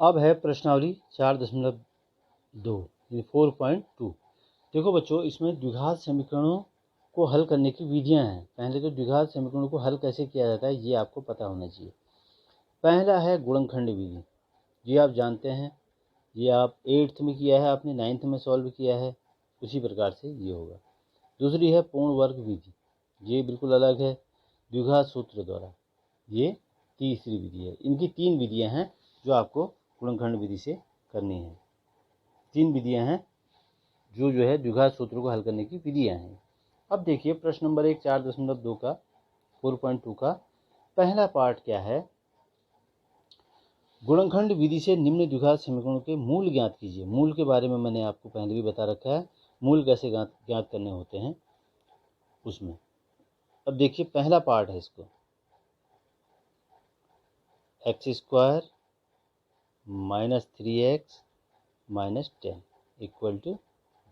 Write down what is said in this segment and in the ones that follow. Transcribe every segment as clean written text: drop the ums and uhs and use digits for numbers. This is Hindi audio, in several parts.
अब है प्रश्नावली 4.2 यानी 4.2। देखो बच्चों, इसमें द्विघात समीकरणों को हल करने की विधियां हैं। पहले तो द्विघात समीकरणों को हल कैसे किया जाता है ये आपको पता होना चाहिए। पहला है गुणनखंड विधि, ये आप जानते हैं, ये आप 8th में किया है, आपने 9th में सॉल्व किया है, उसी प्रकार से ये होगा। दूसरी है पूर्ण वर्ग विधि, ये बिल्कुल अलग है, द्विघात सूत्र द्वारा। ये तीसरी विधि है। इनकी 3 विधियां हैं जो आपको गुणनखंड विधि से करनी है। 3 विधियां हैं जो है द्विघात सूत्रों को हल करने की विधियां हैं। अब देखिए प्रश्न नंबर 1 4.2 का 4.2 का पहला पार्ट क्या है। गुणनखंड विधि से निम्न द्विघात समीकरणों के मूल ज्ञात कीजिए। मूल के बारे में मैंने आपको पहले भी बता रखा है, मूल कैसे ज्ञात करने होते हैं उसमें। अब देखिए पहला पार्ट है इसको, x² minus 3x minus 10 equal to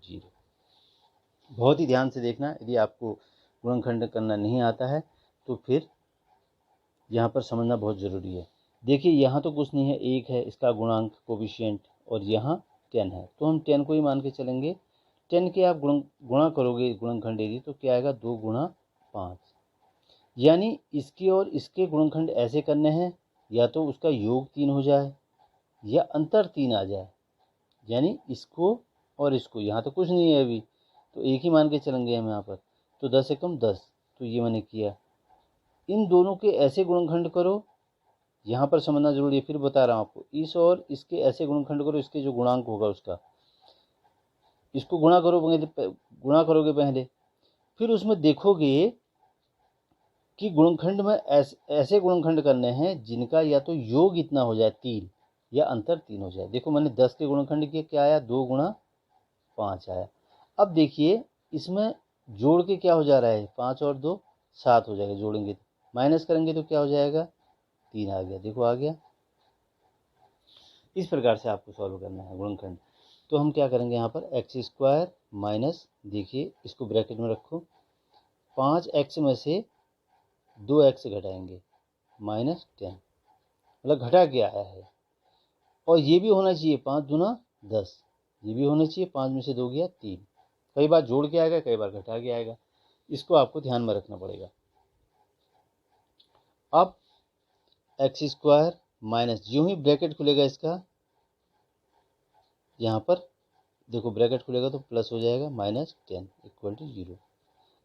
0। बहुत ही ध्यान से देखना, यदि आपको गुणनखंड करना नहीं आता है तो फिर यहाँ पर समझना बहुत ज़रूरी है। देखिए यहाँ तो कुछ नहीं है, 1 है इसका गुणांक कोफिशिएंट, और यहाँ 10 है, तो हम 10 को ही मान के चलेंगे। 10 के आप गुणा करोगे गुणनखंड यदि, तो क्या आएगा 2 गुणा 5, यानी इसके और इसके गुणनखंड ऐसे करने हैं, या तो उसका योग 3 हो जाए या अंतर 3 आ जाए, यानी इसको और इसको। यहाँ तो कुछ नहीं है अभी, तो एक ही मान के चलेंगे हम यहाँ पर। तो 10 से कम 10, तो ये मैंने किया। इन दोनों के ऐसे गुणनखंड करो, यहाँ पर समझना जरूरी है, फिर बता रहा हूँ आपको। इस और इसके ऐसे गुणनखंड करो, इसके जो गुणांक होगा उसका, इसको गुणा करोगे पहले, फिर उसमें देखोगे कि गुणनखंड में ऐसे गुणनखंड करने हैं जिनका या तो योग इतना हो जाए 3 या अंतर 3 हो जाए। देखो मैंने 10 के गुणनखंड किया, क्या आया 2 गुणा 5 आया। अब देखिए इसमें जोड़ के क्या हो जा रहा है, 5 और 2 7 हो जाएगा, जोड़ेंगे माइनस करेंगे तो क्या हो जाएगा 3 आ गया। देखो आ गया। इस प्रकार से आपको सॉल्व करना है गुणनखंड। तो हम क्या करेंगे यहाँ पर x² माइनस, देखिए इसको ब्रैकेट में रखो, 5x में से 2x घटाएंगे माइनस 10, मतलब घटा के आया है। और ये भी होना चाहिए 5 दूना 10, ये भी होना चाहिए, 5 में से 2 गया 3। कई बार जोड़ के आएगा, कई बार घटा के आएगा, इसको आपको ध्यान में रखना पड़ेगा। अब x² माइनस, जो ही ब्रैकेट खुलेगा इसका, यहाँ पर देखो ब्रैकेट खुलेगा तो प्लस हो जाएगा माइनस 10 इक्वल टू 0।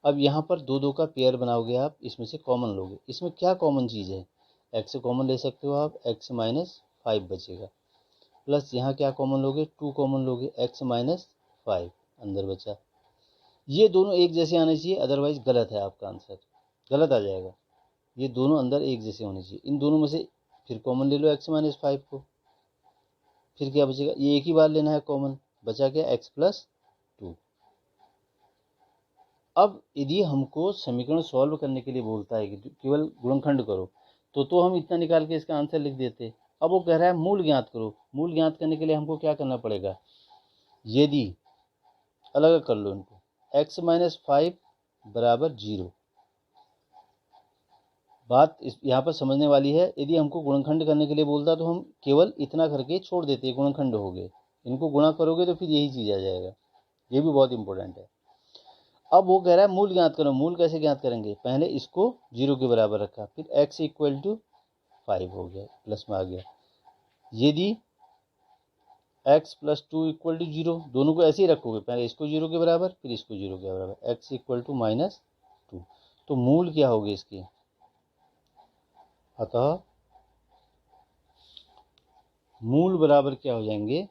अब यहाँ पर 2 2 का पेयर बनाओगे आप, इसमें से कॉमन लोगे। इसमें क्या कॉमन चीज़ है, x कॉमन ले सकते हो आप, x माइनस 5 बचेगा, प्लस यहाँ क्या कॉमन लोगे 2 कॉमन लोगे, x माइनस 5 अंदर बचा। ये दोनों एक जैसे आने चाहिए, अदरवाइज गलत है, आपका आंसर गलत आ जाएगा। ये दोनों अंदर एक जैसे होने चाहिए। इन दोनों में से फिर कॉमन ले लो x माइनस 5 को, फिर क्या बचेगा, ये एक ही बार लेना है कॉमन, बचा क्या x प्लस 2। अब यदि हमको समीकरण सॉल्व करने के लिए बोलता है कि केवल गुणनखंड करो, तो हम इतना निकाल के इसका आंसर लिख देते। अब वो कह रहा है मूल ज्ञात करो। मूल ज्ञात करने के लिए हमको क्या करना पड़ेगा, यदि अलग कर लो इनको, x माइनस 5 बराबर 0। बात यहाँ पर समझने वाली है। यदि हमको गुणनखंड करने के लिए बोलता तो हम केवल इतना करके छोड़ देते, गुणनखंड हो गए। इनको गुणा करोगे तो फिर यही चीज़ आ जाएगा, ये भी बहुत इंपॉर्टेंट है। अब वो कह रहा है मूल ज्ञात करो। मूल कैसे ज्ञात करेंगे, पहले इसको 0 के बराबर रखा, फिर x इक्वल टू 5 हो गया, प्लस में आ गया। यदि x प्लस 2 इक्वल टू 0, दोनों को ऐसे ही रखोगे, पहले इसको 0 के बराबर फिर इसको 0 के बराबर, x इक्वल टू माइनस 2। तो मूल क्या होगी इसकी, अतः मूल बराबर क्या हो जाएंगे,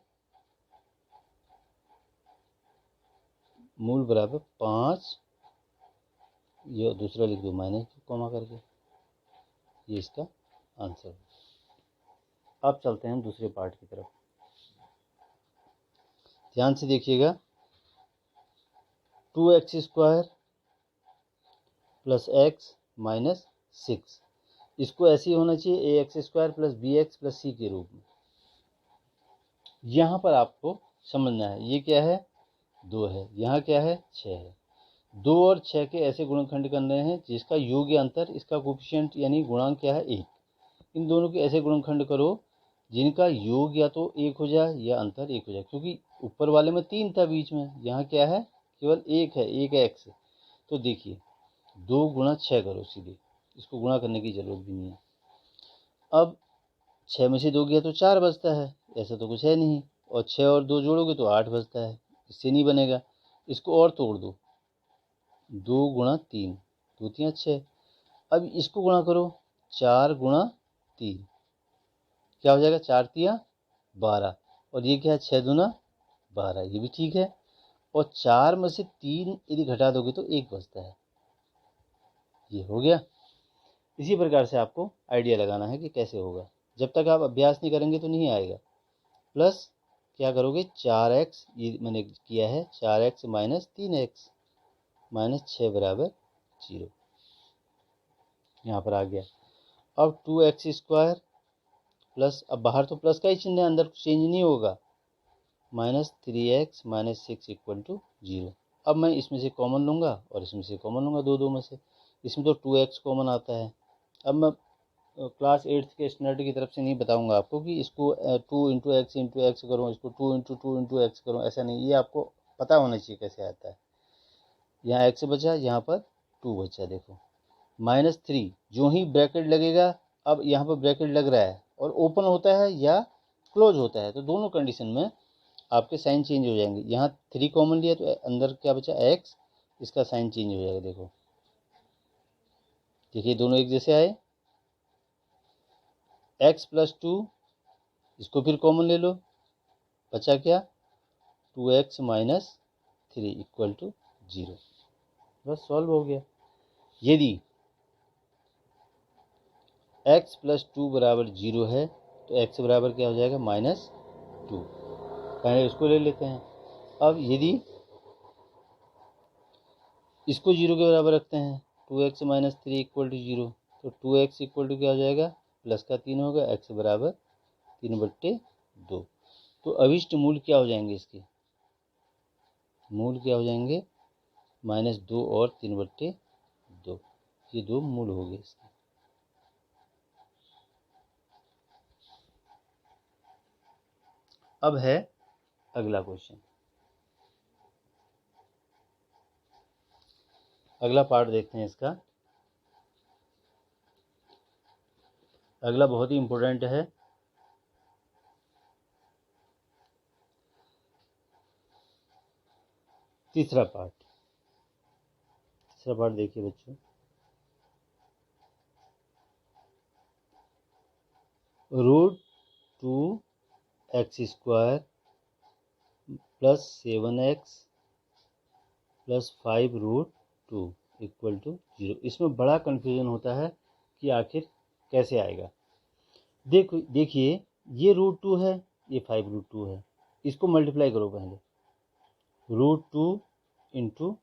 मूल बराबर 5, ये दूसरा लिख दो माइनस कॉमा करके, ये इसका आंसर है। अब चलते हैं दूसरे पार्ट की तरफ, ध्यान से देखिएगा। 2x² प्लस x माइनस 6, इसको ऐसे ही होना चाहिए ax² plus bx plus c के रूप में। यहाँ पर आपको समझना है, ये क्या है 2 है, यहाँ क्या है 6 है। 2 और 6 के ऐसे गुणनखंड करने हैं जिसका योग या अंतर, इसका कोफिशिएंट यानी गुणांक क्या है 1। इन दोनों के ऐसे गुणनखंड करो जिनका योग या तो 1 हो जाए या अंतर 1 हो जाए, क्योंकि ऊपर वाले में 3 था, बीच में यहाँ क्या है, केवल 1 है, 1 x। तो देखिए 2 गुणा 6 करो सीधे, इसको गुणा करने की ज़रूरत भी नहीं है। अब 6 में से 2 गया तो 4 बचता है, ऐसा तो कुछ है नहीं, और 6 और 2 जोड़ोगे तो 8 बचता है, इससे नहीं बनेगा। इसको और तोड़ दो, 2 गुणा 3, 2 3 6। अब इसको गुणा करो, 4 गुणा 3, क्या हो जाएगा, 4 3 12, और ये क्या है, 6 दूना 12, ये भी ठीक है। और 4 में से 3 यदि घटा दोगे तो 1 बचता है, ये हो गया। इसी प्रकार से आपको आइडिया लगाना है कि कैसे होगा, जब तक आप अभ्यास नहीं करेंगे तो नहीं आएगा। प्लस क्या करोगे, 4x, ये मैंने किया है 4x माइनस 3x माइनस 6 बराबर 0, यहाँ पर आ गया। अब 2x स्क्वायर प्लस, अब बाहर तो प्लस का ही चिन्ह है, अंदर कुछ चेंज नहीं होगा, minus 3x minus 6 equal to 0। अब मैं इसमें से कॉमन लूँगा और इसमें से कॉमन लूँगा, दो में से। इसमें तो 2x कॉमन आता है। अब मैं क्लास 8th के स्टैंडर्ड की तरफ से नहीं बताऊंगा आपको कि इसको 2 इंटू एक्स करूँ, इसको 2 इंटू एक्स करूँ, ऐसा नहीं, ये आपको पता होना चाहिए कैसे आता है। यहाँ x बचा, यहाँ पर 2 बचा, देखो माइनस 3, जो ही ब्रैकेट लगेगा, अब यहाँ पर ब्रैकेट लग रहा है और ओपन होता है या क्लोज होता है, तो दोनों कंडीशन में आपके साइन चेंज हो जाएंगे। यहाँ 3 कॉमन लिया तो अंदर क्या बचा, x, इसका साइन चेंज हो जाएगा। देखो देखिए दोनों एक जैसे आए। x प्लस 2, इसको फिर कॉमन ले लो, बचा क्या, 2x माइनस 3 इक्वल टू 0, बस सॉल्व हो गया। यदि x प्लस 2 बराबर 0 है तो x बराबर क्या हो जाएगा, माइनस 2, पहले इसको ले लेते हैं। अब यदि इसको 0 के बराबर रखते हैं, 2x माइनस 3 इक्वल टू 0, तो 2x इक्वल टू क्या हो जाएगा, प्लस का 3 होगा, x बराबर 3/2। तो अभिष्ट मूल क्या हो जाएंगे, इसके मूल क्या हो जाएंगे, -2 और 3/2, ये दो मूल हो गए इसके। अब है अगला क्वेश्चन, अगला पार्ट देखते हैं इसका। अगला बहुत ही इंपॉर्टेंट है। तीसरा पार्ट देखिए बच्चों, √2x² plus 7x plus 5√2 equal to 0। इसमें बड़ा कन्फ्यूजन होता है कि आखिर कैसे आएगा। देखिए ये √2 है, ये 5√2 है, इसको मल्टीप्लाई करो पहले, √2 इंटू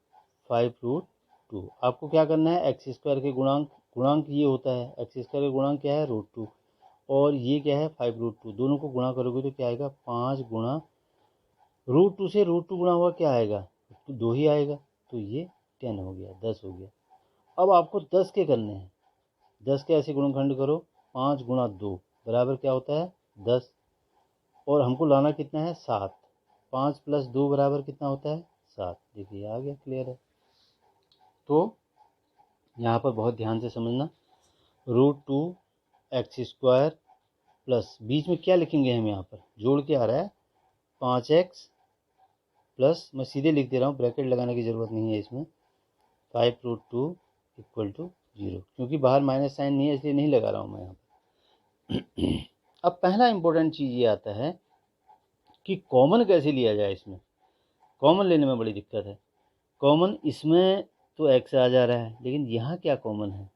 5√2। आपको क्या करना है, x² के गुणांक ये होता है, x² का गुणांक क्या है, √2, और ये क्या है, 5√2, दोनों को गुणा करोगे तो क्या आएगा, 5 गुणा √2 से √2 गुणा हुआ क्या आएगा, तो 2 ही आएगा, तो ये 10 हो गया, 10 हो गया। अब आपको 10 के करने हैं, 10 के ऐसे गुणनखंड करो, 5 गुणा 2 बराबर क्या होता है, 10, और हमको लाना कितना है, 7, 5 प्लस 2 बराबर कितना होता है, 7। देखिए आ गया, क्लियर है। तो यहाँ पर बहुत ध्यान से समझना, √2x² प्लस, बीच में क्या लिखेंगे हम, यहाँ पर जोड़ के आ रहा है 5x प्लस, मैं सीधे लिख दे रहा हूँ, ब्रैकेट लगाने की ज़रूरत नहीं है इसमें, 5√2 इक्वल टू 0, क्योंकि बाहर माइनस साइन नहीं है इसलिए नहीं लगा रहा हूँ मैं यहाँ पर। अब पहला इंपॉर्टेंट चीज़ ये आता है कि कॉमन कैसे लिया जाए। इसमें कॉमन लेने में बड़ी दिक्कत है। कॉमन इसमें तो x आ जा रहा है, लेकिन यहाँ क्या कॉमन है,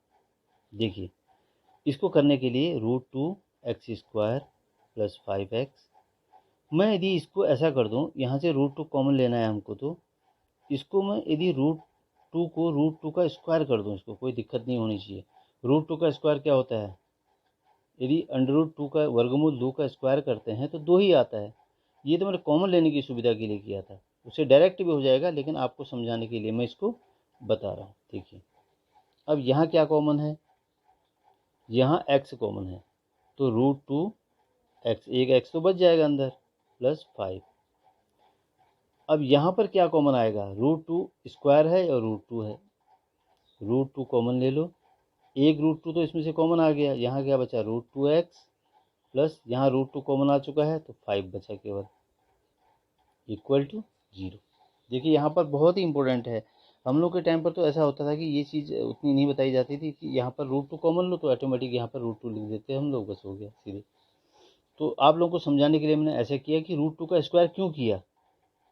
देखिए इसको करने के लिए √2x² प्लस 5x, मैं यदि इसको ऐसा कर दूँ, यहाँ से √2 कॉमन लेना है हमको, तो इसको मैं यदि √2 को √2 का स्क्वायर कर दूँ, इसको कोई दिक्कत नहीं होनी चाहिए। √2 का स्क्वायर क्या होता है, यदि √2 का वर्गमूल 2 का स्क्वायर करते हैं तो 2 ही आता है। ये तो मैंने कॉमन लेने की सुविधा के लिए किया था, उससे डायरेक्ट भी हो जाएगा, लेकिन आपको समझाने के लिए मैं इसको बता रहा हूँ। देखिए अब यहाँ क्या कॉमन है, यहाँ x कॉमन है, तो एक्स, एक एक्स तो बच जाएगा अंदर, प्लस 5। अब यहाँ पर क्या कॉमन आएगा, √2 स्क्वायर है और √2 है, √2 कॉमन ले लो, एक √2 तो इसमें से कॉमन आ गया, यहाँ क्या बचा √2x प्लस यहाँ √2 कॉमन आ चुका है तो 5 बचा केवल, इक्वल टू 0। देखिए यहाँ पर बहुत ही इंपॉर्टेंट है, हम लोग के टाइम पर तो ऐसा होता था कि ये चीज़ उतनी नहीं बताई जाती थी कि यहाँ पर √2 कॉमन लो तो ऑटोमेटिक यहाँ पर √2 लिख देते हम लोग, बस हो गया सीधे। तो आप लोगों को समझाने के लिए मैंने ऐसा किया कि √2 का स्क्वायर क्यों किया,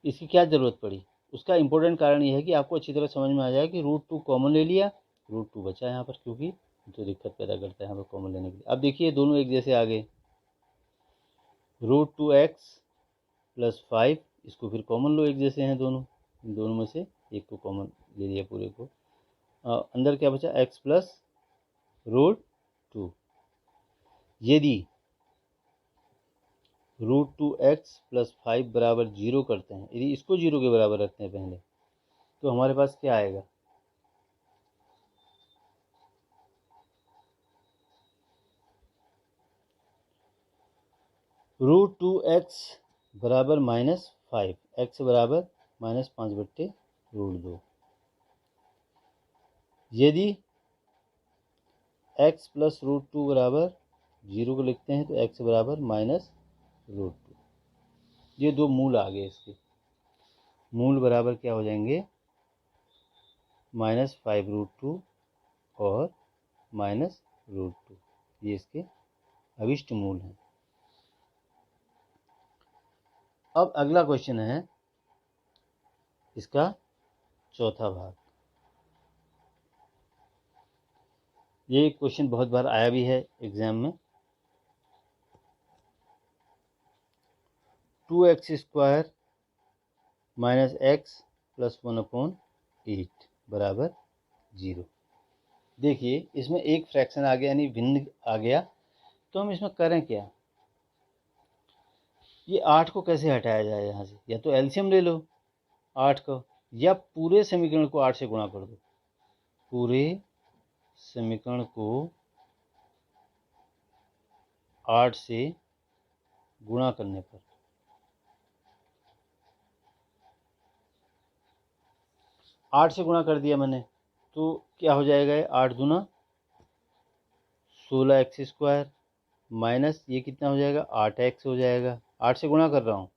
इसकी क्या ज़रूरत पड़ी। उसका इंपॉर्टेंट कारण ये है कि आपको अच्छी तरह समझ में आ जाए कि √2 कॉमन ले लिया, √2 बचा यहाँ पर, क्योंकि तो दिक्कत पैदा करता है यहाँ पर कॉमन लेने के लिए। अब देखिए दोनों एक जैसे आ गए, √2x प्लस 5, इसको फिर कॉमन लो, एक जैसे हैं दोनों, दोनों में से एक को कॉमन ले लिया पूरे को। अंदर क्या बचा, x प्लस √2। यदि √2x प्लस 5 बराबर 0 करते हैं, यदि इसको 0 के बराबर रखते हैं पहले, तो हमारे पास क्या आएगा, √2x बराबर -5, x बराबर -5/√2। यदि x प्लस √2 बराबर 0 को लिखते हैं तो x बराबर -√2। ये दो मूल आ गए, इसके मूल बराबर क्या हो जाएंगे, -5√2 और -√2, ये इसके अभिष्ट मूल हैं। अब अगला क्वेश्चन है इसका चौथा भाग। ये क्वेश्चन बहुत बार आया भी है एग्जाम में। 2x² माइनस x प्लस 1/8 बराबर 0। देखिए इसमें एक फ्रैक्शन आ गया, यानी भिन्न आ गया, तो हम इसमें करें क्या, ये 8 को कैसे हटाया जाए यहाँ से, या तो एलसीएम ले लो 8 को, या पूरे समीकरण को 8 से गुणा कर दो। पूरे समीकरण को 8 से गुणा करने पर 8 से गुणा कर दिया मैंने, तो क्या हो जाएगा, 8 दूना 16x² माइनस ये कितना हो जाएगा, 8x हो जाएगा, 8 से गुणा कर रहा हूँ,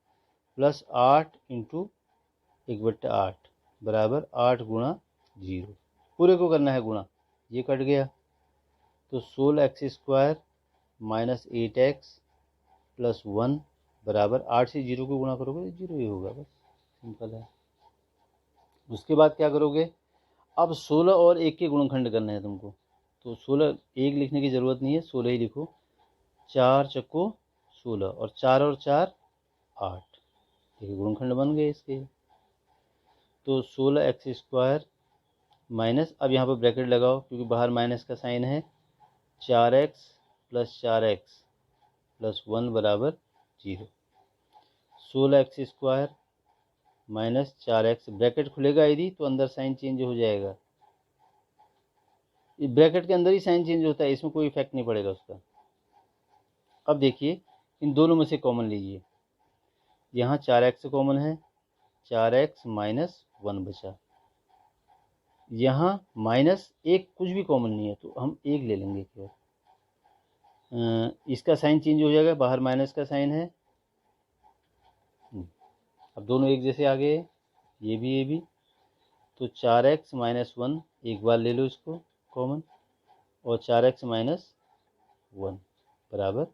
प्लस 8 इंटू 1/8 बराबर 8 गुणा 0, पूरे को करना है गुणा, ये कट गया, तो 16x² माइनस 8x प्लस 1 बराबर 8 से 0 को गुणा करोगे 0 ही होगा, बस सिंपल है। उसके बाद क्या करोगे, अब 16 और 1 के गुणनखंड करने हैं तुमको, तो 16 1 लिखने की ज़रूरत नहीं है, 16 ही लिखो, 4 चक्को 16 और 4 और 4 8, देखिए गुणनखंड बन गए इसके। तो 16x² माइनस, अब यहाँ पर ब्रैकेट लगाओ क्योंकि बाहर माइनस का साइन है, 4x प्लस 4x प्लस 1 बराबर 0। 16x² माइनस 4x, ब्रैकेट खुलेगा यदि तो अंदर साइन चेंज हो जाएगा, ये ब्रैकेट के अंदर ही साइन चेंज होता है, इसमें कोई इफेक्ट नहीं पड़ेगा उसका। अब देखिए इन दोनों में से कॉमन लीजिए, यहाँ 4x कॉमन है, 4x माइनस 1 बचा, यहाँ माइनस 1 कुछ भी कॉमन नहीं है तो हम 1 ले लेंगे केवल, इसका साइन चेंज हो जाएगा, बाहर माइनस का साइन है। अब दोनों एक जैसे आ गए, ये भी, तो 4x माइनस 1 एक बार ले लो इसको कॉमन, और 4x माइनस 1 बराबर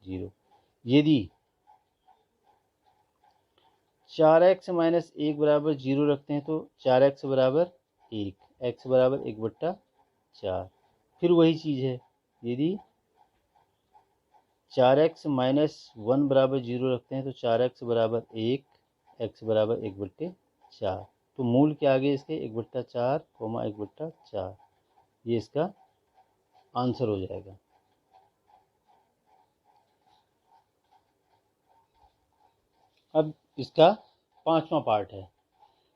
0। यदि 4x माइनस 1 बराबर 0 रखते हैं तो 4x बराबर 1, x बराबर 1/4। फिर वही चीज़ है, यदि 4x माइनस 1 बराबर 0 रखते हैं तो 4x बराबर 1, x बराबर 1/4। तो मूल क्या आ गए इसके, 1/4, 1/4, ये इसका आंसर हो जाएगा। अब इसका पांचवा पार्ट है,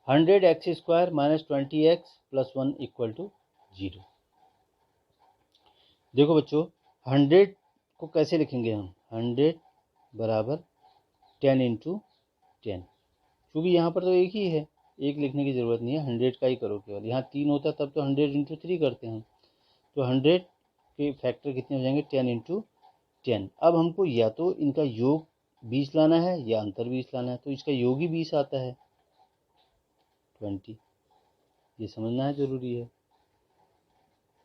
100x² minus 20x plus 1 equal to 0। देखो बच्चों 100 को कैसे लिखेंगे हम, 100 बराबर 10 इंटू 10। क्योंकि यहाँ पर तो एक ही है, एक लिखने की ज़रूरत नहीं है, 100 का ही करो केवल। यहाँ 3 होता तब तो 100 इंटू 3 करते हैं हम, तो 100 के फैक्टर कितने हो जाएंगे, 10 इंटू 10। अब हमको या तो इनका योग 20 लाना है या अंतर 20 लाना है, तो इसका योग ही 20 आता है 20, ये समझना है, ज़रूरी है।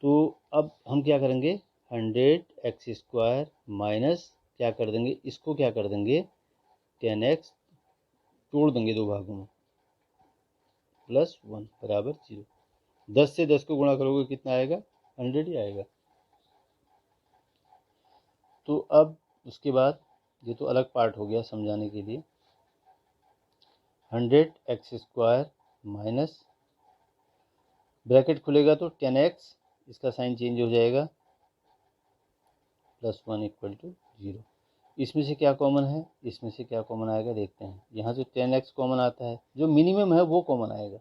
तो अब हम क्या करेंगे, 100x² माइनस क्या कर देंगे, इसको क्या कर देंगे 10x, तोड़ देंगे दो भागों में, +1 बराबर 0। 10 से 10 को गुणा करोगे कितना आएगा, 100 ही आएगा। तो अब उसके बाद ये तो अलग पार्ट हो गया समझाने के लिए, 100x² माइनस ब्रैकेट खुलेगा तो 10x, इसका साइन चेंज हो जाएगा, +1 इक्वल टू 0। इसमें से क्या कॉमन है, इसमें से क्या कॉमन आएगा देखते हैं। यहाँ से 10x कॉमन आता है, जो मिनिमम है वो कॉमन आएगा।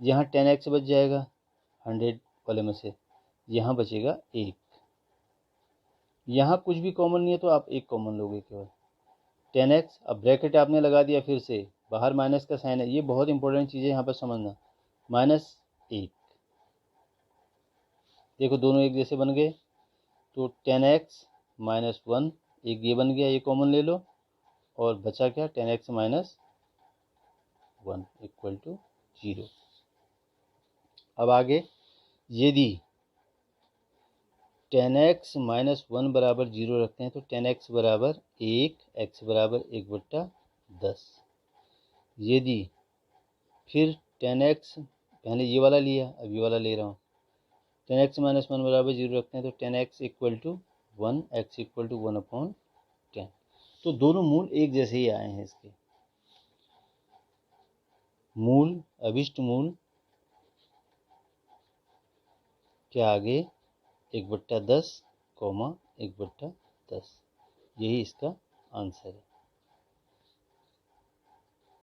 यहाँ 10x बच जाएगा 100 वाले में से, यहाँ बचेगा 1। यहाँ कुछ भी कॉमन नहीं है तो आप 1 कॉमन लोगे केवल, 10x। अब ब्रैकेट आपने लगा दिया, फिर से बाहर माइनस का साइन है, ये बहुत इंपॉर्टेंट चीज़ है यहाँ पर समझना, -1। देखो दोनों एक जैसे बन गए, तो 10x -1, एक ये बन गया, ये कॉमन ले लो, और बचा क्या 10x -1 इक्वल टू 0। अब आगे, यदि 10x -1 बराबर 0 रखते हैं तो 10x बराबर 1, x बराबर 1/10। यदि फिर 10x, पहले ये वाला लिया, अब ये वाला ले रहा हूँ, 10x -1 बराबर 0 रखते हैं तो 10x equal to 1, x equal to 1/10। तो दोनों मूल एक जैसे ही आए हैं इसके, मूल अभिष्ट मूल के आगे 1/10, 1/10, यही इसका आंसर है।